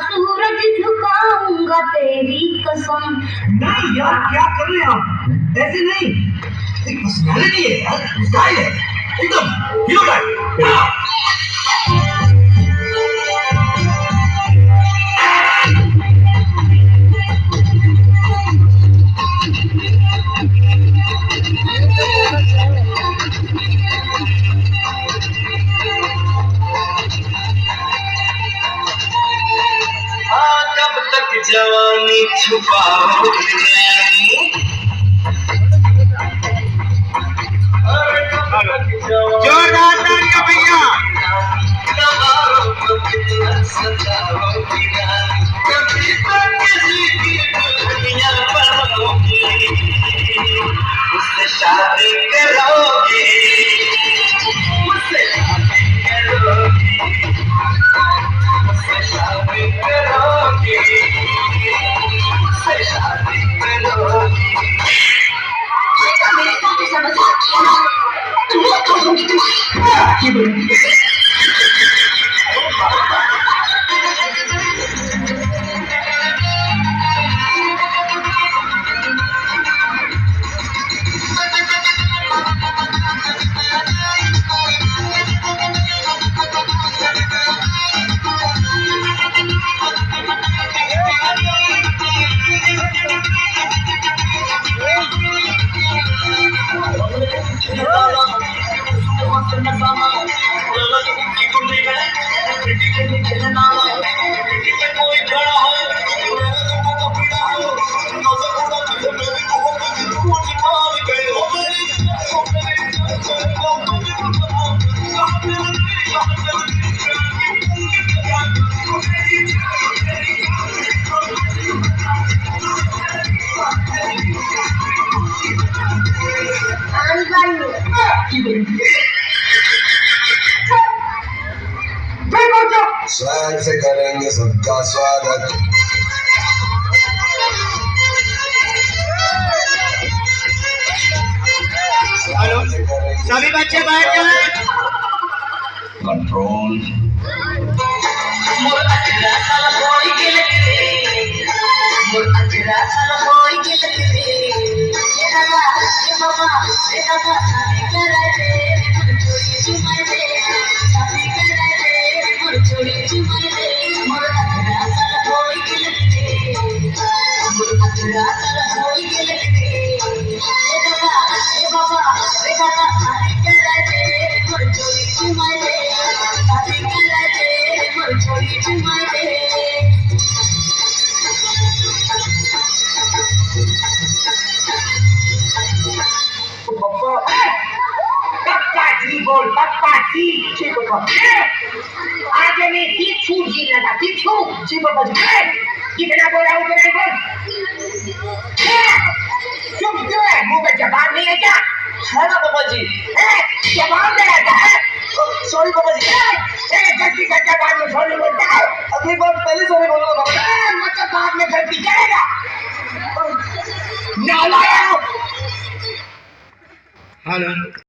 सूरज झुकाऊंगा तेरी कसम। नहीं यार, क्या कर रहे हैं आप? ऐसे नहीं, एक पर्सनालिटी है यार, स्टाइल है एकदम हीरो टाइप। कब तक जवानी छुपाओगे रानी? जोरदार तालियां भैया। दबाओ तो कितना सताओगे रानी? कभी तो किसी की दुनिया बनोगी, उससे शादी करोगी, उससे शादी करोगी, उससे शादी करोगी, उससे शादी करोगी। स्वैग से करेंगे सबका स्वागत। हेलो, सभी बच्चे बैठ जाएं। कंट्रोल। पप्पा जी बोल, पप्पा जी। जी पापा। आगे में पीछू जी लगा, पीछू। जी पापा जी। कितना बोला उतना ही बोल। चुप क्यों है? मुंह में जबान नहीं है क्या? है ना पापा जी। जबान में रहता है। सॉरी पापा जी। गलती करके बाद में सॉरी बोलता है। अगली बार पहले सॉरी बोलूंगा पापा। मतलब बाद में गलती करेगा। नालायक। हेलो।